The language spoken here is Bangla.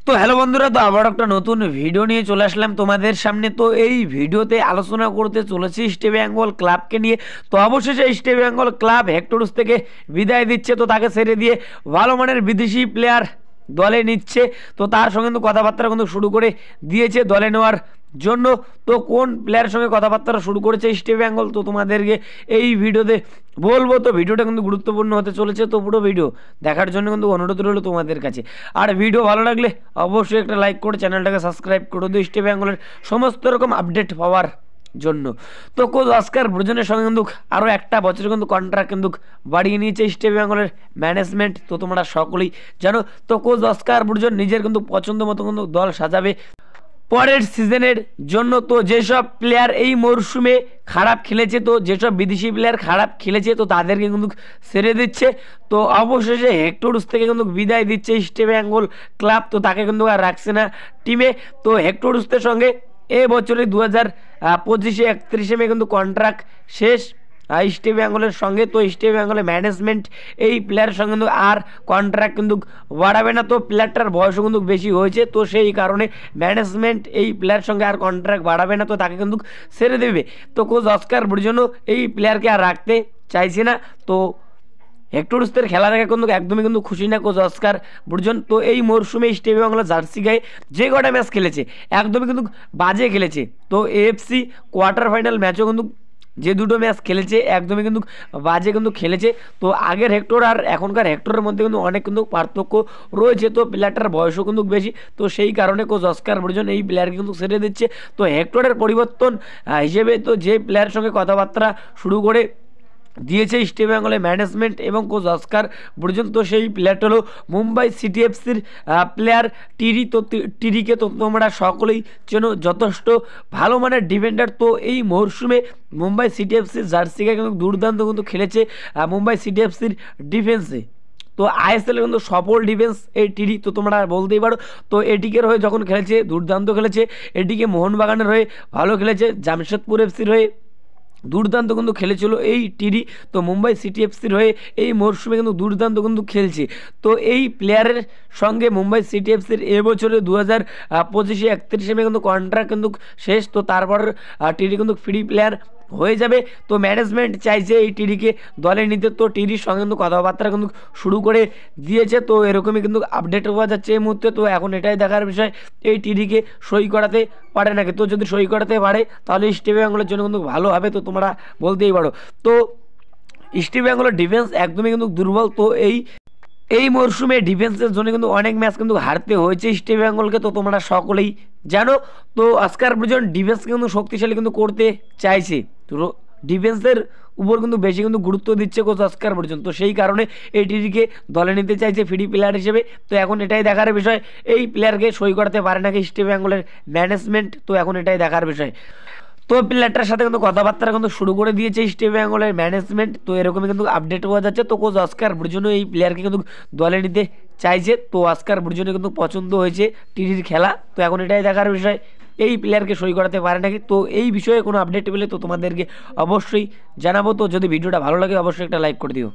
তো হ্যালো বন্ধুরা, তো আবার একটা নতুন ভিডিও নিয়ে চলে আসলাম তোমাদের সামনে। তো এই ভিডিওতে আলোচনা করতে চলেছি ইস্ট বেঙ্গল ক্লাবকে নিয়ে। তো অবশেষে ইস্ট বেঙ্গল ক্লাব হেক্টরস থেকে বিদায় দিচ্ছে, তো তাকে ছেড়ে দিয়ে ভালো মানের বিদেশি প্লেয়ার দলে নিচ্ছে। তো তার সঙ্গে কিন্তু কথাবার্তা কিন্তু শুরু করে দিয়েছে দলে নেওয়ার জন্য। তো কোন প্লেয়ারের সঙ্গে কথাবার্তা শুরু করেছে ইস্ট বেঙ্গল, তো তোমাদেরকে এই ভিডিওতে বলবো। তো ভিডিওটা কিন্তু গুরুত্বপূর্ণ হতে চলেছে, তো পুরো ভিডিও দেখার জন্য কিন্তু অনুরোধ রইল তোমাদের কাছে। আর ভিডিও ভালো লাগলে অবশ্যই একটা লাইক করে চ্যানেলটাকে সাবস্ক্রাইব করে দিও ইস্ট বেঙ্গলের সমস্ত রকম আপডেট পাওয়ার জন্য। তো কোচ অস্কার ব্রুজনের সঙ্গে কিন্তু আরও একটা বছর কিন্তু কন্ট্রাক্ট কিন্তু বাড়িয়ে নিয়েছে ইস্ট বেঙ্গলের ম্যানেজমেন্ট, তো তোমরা সকলেই জানো। তো কোচ অস্কার ব্রুজন নিজের কিন্তু পছন্দ মতো কিন্তু দল সাজাবে পরের সিজনের জন্য। তো যেসব প্লেয়ার এই মরশুমে খারাপ খেলেছে, তো যেসব বিদেশি প্লেয়ার খারাপ খেলেছে, তো তাদেরকে কিন্তু ছেড়ে দিচ্ছে। তো অবশেষে হেক্টরস থেকে কিন্তু বিদায় দিচ্ছে ইস্ট বেঙ্গল ক্লাব, তো তাকে কিন্তু আর রাখছে না টিমে। তো হেক্টরসের সঙ্গে এ বছরে 2025 31 মে কিন্তু কন্ট্রাক্ট শেষ ইস্ট বেঙ্গলের সঙ্গে। তো ইস্ট বেঙ্গলের ম্যানেজমেন্ট এই প্লেয়ারের সঙ্গে কিন্তু আর কন্ট্রাক্ট কিন্তু বাড়াবে না। তো প্লেয়ারটার বয়সও কিন্তু বেশি হয়েছে, তো সেই কারণে ম্যানেজমেন্ট এই প্লেয়ারের সঙ্গে আর কন্ট্রাক্ট বাড়াবে না, তো তাকে কিন্তু ছেড়ে দেবে। তো কোচ অস্কার ব্রুজনও এই প্লেয়ারকে আর রাখতে চাইছে না। তো হেক্টরসদের খেলা দেখে কিন্তু একদমই কিন্তু খুশি না কোচ অস্কার ব্রুজন। তো এই মরশুমে ইস্ট বেঙ্গল জার্সি গায়ে যে কটা ম্যাচ খেলেছে একদমই কিন্তু বাজে খেলেছে। তো এএফসি কোয়ার্টার ফাইনাল ম্যাচও কিন্তু যে দুটো ম্যাচ খেলেছে একদমই কিন্তু বাজে কিন্তু খেলেছে। তো আগের হেক্টর আর এখনকার হেক্টরের মধ্যে কিন্তু অনেক কিন্তু পার্থক্য রয়েছে। তো প্লেয়ারটার বয়সও কিন্তু বেশি, তো সেই কারণে কোচ অস্কার ব্রুজন এই প্লেয়ারকে কিন্তু ছেড়ে দিচ্ছে। তো হেক্টরের পরিবর্তন হিসেবে তো যে প্লেয়ারের সঙ্গে কথাবার্তা শুরু করে দিয়েছে ইস্ট বেঙ্গলের ম্যানেজমেন্ট এবং কোচ অস্কার ব্রুজন, তো সেই প্লেয়ারটা হলো মুম্বাই সিটি এফসির প্লেয়ার টিরি। তো টিরিকে তো তোমরা সকলেই চেনো, যথেষ্ট ভালো মানের ডিফেন্ডার। তো এই মরশুমে মুম্বাই সিটি এফসির জার্সিকে কিন্তু দুর্দান্ত কিন্তু খেলেছে মুম্বাই সিটি এফসির ডিফেন্সে। তো আইএসএল কিন্তু সফল ডিফেন্স এই টিরি, তো তোমরা বলতেই পারো। তো এটিকের হয়ে যখন খেলেছে দুর্দান্ত খেলেছে, এটিকে মোহনবাগানের হয়ে ভালো খেলেছে, জামশেদপুর এফসির হয়ে দুর্দান্ত কিন্তু খেলেছিল এই টিরি। তো মুম্বাই সিটি এফসির হয়ে এই মরশুমে কিন্তু দুর্দান্ত কিন্তু খেলছে। তো এই প্লেয়ারের সঙ্গে মুম্বাই সিটি এফসির এবছরে 2025 31 মে কিন্তু কন্ট্রাক্ট কিন্তু শেষ। তো তারপর টিরি কিন্তু ফ্রি প্লেয়ার হয়ে যাবে। তো ম্যানেজমেন্ট চাইছে এই টিরিকে দলে নিতে, তো টিরির সঙ্গে কিন্তু কথাবার্তা কিন্তু শুরু করে দিয়েছে। তো এরকমই কিন্তু আপডেট পাওয়া যাচ্ছে এই মুহূর্তে। তো এখন এটাই দেখার বিষয় এই টিরিকে সই করাতে পারে নাকি। তো যদি সই করাতে পারে তাহলে ইস্ট বেঙ্গলের জন্য কিন্তু ভালো হবে, তো তোমরা বলতেই পারো। তো ইস্ট বেঙ্গলের ডিফেন্স একদমই কিন্তু দুর্বল। তো এই মরশুমে ডিফেন্সের জন্য কিন্তু অনেক ম্যাচ কিন্তু হারতে হয়েছে ইস্ট বেঙ্গলকে, তো তোমরা সকলেই জানো। তো অস্কার ব্রুজন ডিফেন্সকে কিন্তু শক্তিশালী কিন্তু করতে চাইছে, তো ডিফেন্সের উপর কিন্তু বেশি কিন্তু গুরুত্ব দিচ্ছে কোচ অস্কার ব্রুজন। তো সেই কারণে এই টিটিকে দলে নিতে চাইছে ফ্রি প্লেয়ার হিসেবে। তো এখন এটাই দেখার বিষয় এই প্লেয়ারকে সই করাতে পারে নাকি ইস্ট বেঙ্গলের ম্যানেজমেন্ট, তো এখন এটাই দেখার বিষয়। তো প্লেয়ারটার সাথে কিন্তু কথাবার্তা কিন্তু শুরু করে দিয়েছে ইস্ট বেঙ্গলের ম্যানেজমেন্ট, তো এরকমই কিন্তু আপডেট পাওয়া যাচ্ছে। তো কোচ অস্কার ব্রুজনও এই প্লেয়ারকে কিন্তু দলে নিতে চাইছে। তো অস্কার ব্রুজনের কিন্তু পছন্দ হয়েছে টিটির খেলা, তো এখন এটাই দেখার বিষয় এই প্লেয়ারকে সই করাতে পারে নাকি। তো এই বিষয়ে কোনো আপডেট পেলে তো তোমাদেরকে অবশ্যই জানাবো। তো যদি ভিডিওটা ভালো লাগে অবশ্যই একটা লাইক করে দিও।